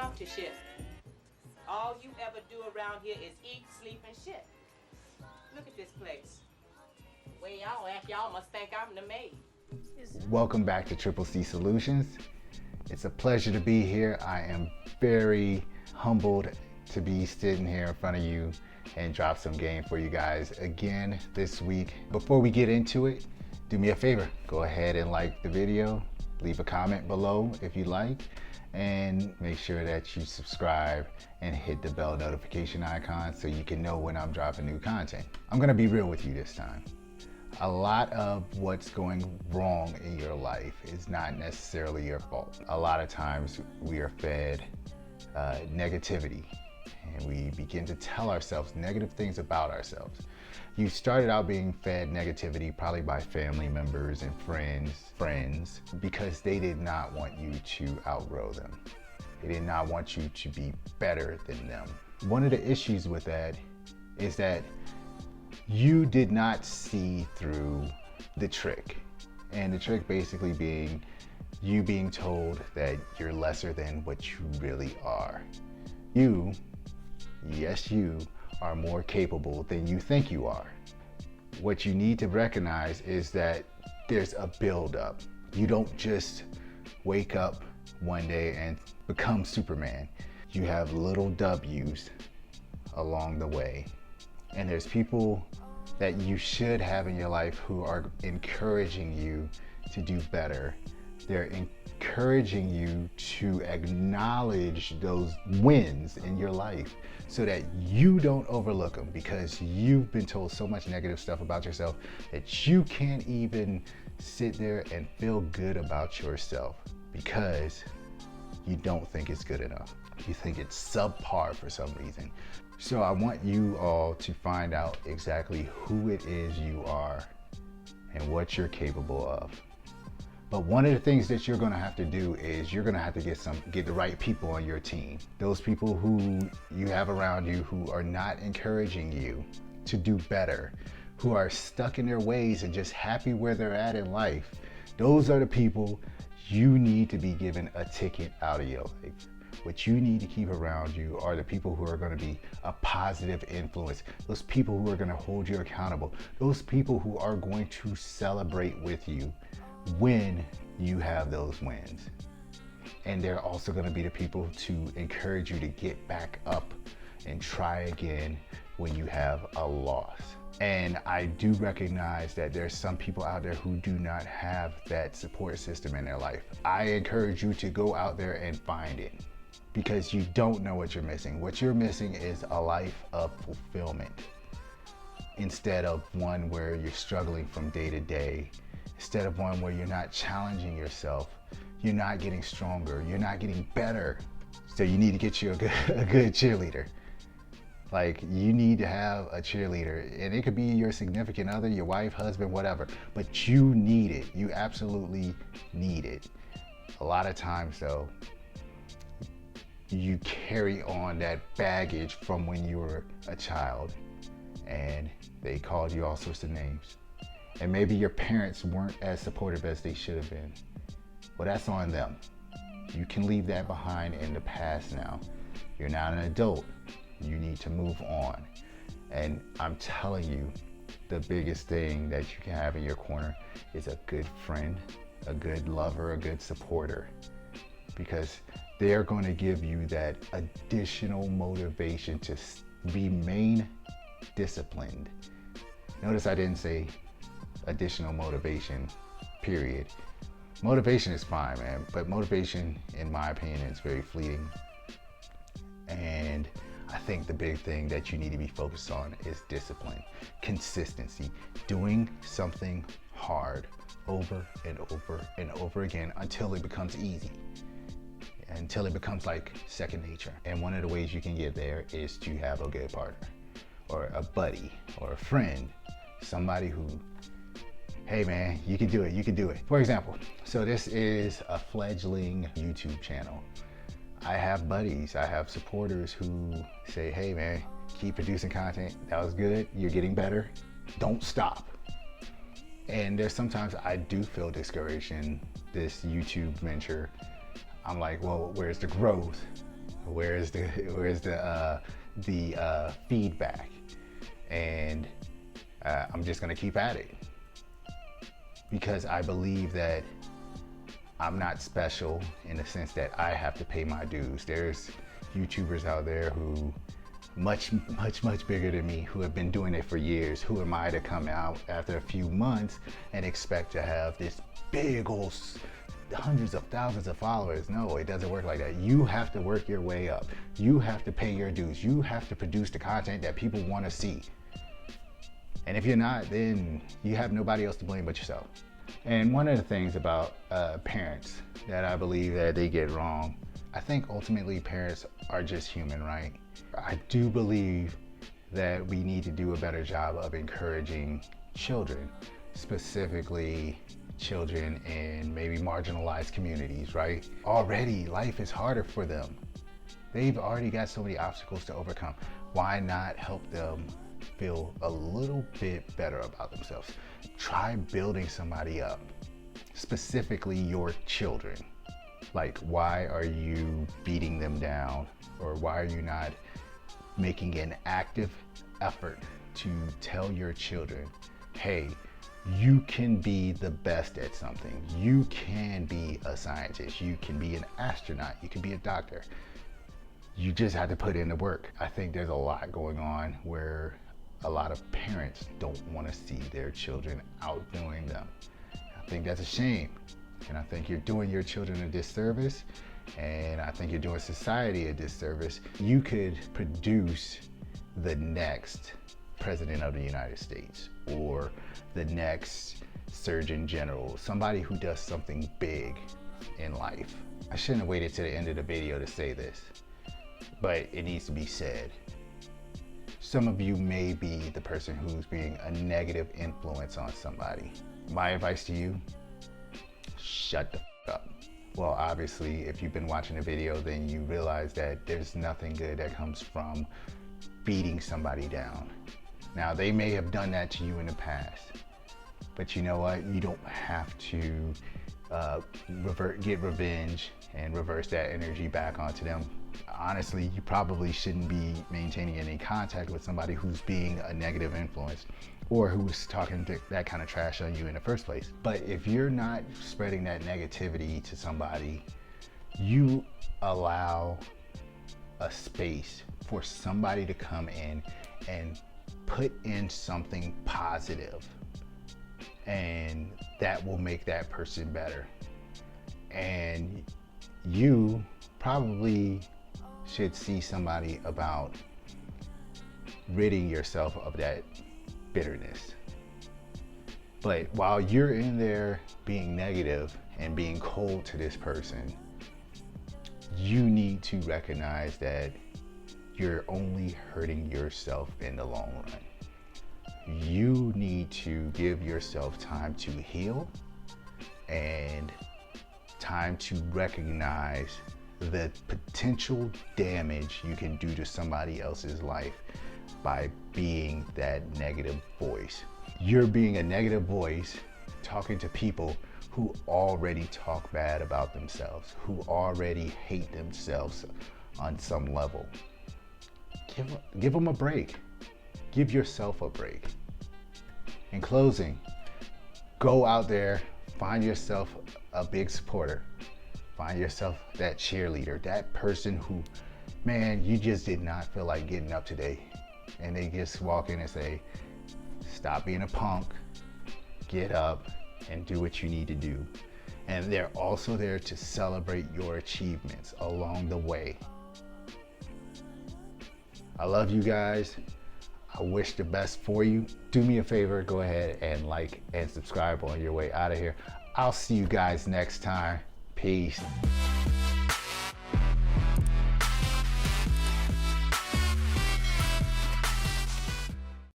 out to shit. All you ever do around here is eat, sleep, and shit. Look at this place. The way y'all act, y'all must think I'm the maid. Welcome back to Triple C Solutions. It's a pleasure to be here. I am very humbled to be sitting here in front of you and drop some game for you guys again this week. Before we get into it, do me a favor. Go ahead and like the video, leave a comment below if you like, and make sure that you subscribe and hit the bell notification icon so you can know when I'm dropping new content. I'm gonna be real with you this time. A lot of what's going wrong in your life is not necessarily your fault. A lot of times we are fed negativity, and we begin to tell ourselves negative things about ourselves. You started out being fed negativity probably by family members and friends because they did not want you to outgrow them. They did not want you to be better than them. One of the issues with that is that you did not see through the trick. And the trick basically being you being told that you're lesser than what you really are. You, yes, you are more capable than you think you are. What you need to recognize is that there's a buildup. You don't just wake up one day and become Superman. You have little W's along the way. And there's people that you should have in your life who are encouraging you to do better. They're encouraging you to acknowledge those wins in your life so that you don't overlook them, because you've been told so much negative stuff about yourself that you can't even sit there and feel good about yourself because you don't think it's good enough. You think it's subpar for some reason. So I want you all to find out exactly who it is you are and what you're capable of. But one of the things that you're gonna have to do is you're gonna have to get the right people on your team. Those people who you have around you who are not encouraging you to do better, who are stuck in their ways and just happy where they're at in life. Those are the people you need to be given a ticket out of your life. What you need to keep around you are the people who are going to be a positive influence. Those people who are going to hold you accountable. Those people who are going to celebrate with you when you have those wins. And they're also going to be the people to encourage you to get back up and try again when you have a loss. And I do recognize that there's some people out there who do not have that support system in their life. I encourage you to go out there and find it, because you don't know what you're missing. What you're missing is a life of fulfillment instead of one where you're struggling from day to day, instead of one where you're not challenging yourself, you're not getting stronger, you're not getting better. So you need to get you a good cheerleader. Like, you need to have a cheerleader, and it could be your significant other, your wife, husband, whatever, but you need it. You absolutely need it. A lot of times though, you carry on that baggage from when you were a child and they called you all sorts of names. And maybe your parents weren't as supportive as they should have been. Well, that's on them. You can leave that behind in the past now. You're not an adult. You need to move on. And I'm telling you, the biggest thing that you can have in your corner is a good friend, a good lover, a good supporter, because they're going to give you that additional motivation to remain disciplined. Notice I didn't say additional motivation, period. Motivation is fine, man, but motivation, in my opinion, is very fleeting. And I think the big thing that you need to be focused on is discipline, consistency, doing something hard over and over and over again until it becomes easy, until it becomes like second nature. And one of the ways you can get there is to have a good partner or a buddy or a friend, somebody who, hey man, you can do it, you can do it. For example, so this is a fledgling YouTube channel. I have buddies, I have supporters who say, hey man, keep producing content. That was good, you're getting better, don't stop. And there's sometimes I do feel discouraged in this YouTube venture. I'm like, well, where's the growth? Where's the feedback? And I'm just gonna keep at it, because I believe that I'm not special in the sense that I have to pay my dues. There's YouTubers out there who much bigger than me, who have been doing it for years. Who am I to come out after a few months and expect to have this big old hundreds of thousands of followers? No, it doesn't work like that. You have to work your way up. You have to pay your dues. You have to produce the content that people want to see. And if you're not, then you have nobody else to blame but yourself. And one of the things about parents that I believe that they get wrong, I think ultimately parents are just human, right? I do believe that we need to do a better job of encouraging children, specifically children in maybe marginalized communities, right? Already life is harder for them. They've already got so many obstacles to overcome. Why not help them feel a little bit better about themselves? Try building somebody up, specifically your children. Like, why are you beating them down? Or why are you not making an active effort to tell your children, hey, you can be the best at something. You can be a scientist. You can be an astronaut. You can be a doctor. You just have to put in the work. I think there's a lot going on where a lot of parents don't want to see their children outdoing them. I think that's a shame. And I think you're doing your children a disservice. And I think you're doing society a disservice. You could produce the next president of the United States, or the next Surgeon General, somebody who does something big in life. I shouldn't have waited to the end of the video to say this, but it needs to be said. Some of you may be the person who's being a negative influence on somebody. My advice to you, shut the f up. Well, obviously, if you've been watching the video, then you realize that there's nothing good that comes from beating somebody down. Now, they may have done that to you in the past, but you know what? You don't have to get revenge and reverse that energy back onto them. Honestly, you probably shouldn't be maintaining any contact with somebody who's being a negative influence or who's talking that kind of trash on you in the first place. But if you're not spreading that negativity to somebody, you allow a space for somebody to come in and put in something positive, and that will make that person better. And you probably should see somebody about ridding yourself of that bitterness. But while you're in there being negative and being cold to this person, you need to recognize that you're only hurting yourself in the long run. You need to give yourself time to heal and time to recognize the potential damage you can do to somebody else's life by being that negative voice. You're being a negative voice talking to people who already talk bad about themselves, who already hate themselves on some level. Give them a break. Give yourself a break. In closing, go out there, find yourself a big supporter. Find yourself that cheerleader, that person who, man, you just did not feel like getting up today. And they just walk in and say, stop being a punk, get up and do what you need to do. And they're also there to celebrate your achievements along the way. I love you guys. I wish the best for you. Do me a favor, go ahead and like and subscribe on your way out of here. I'll see you guys next time. Peace.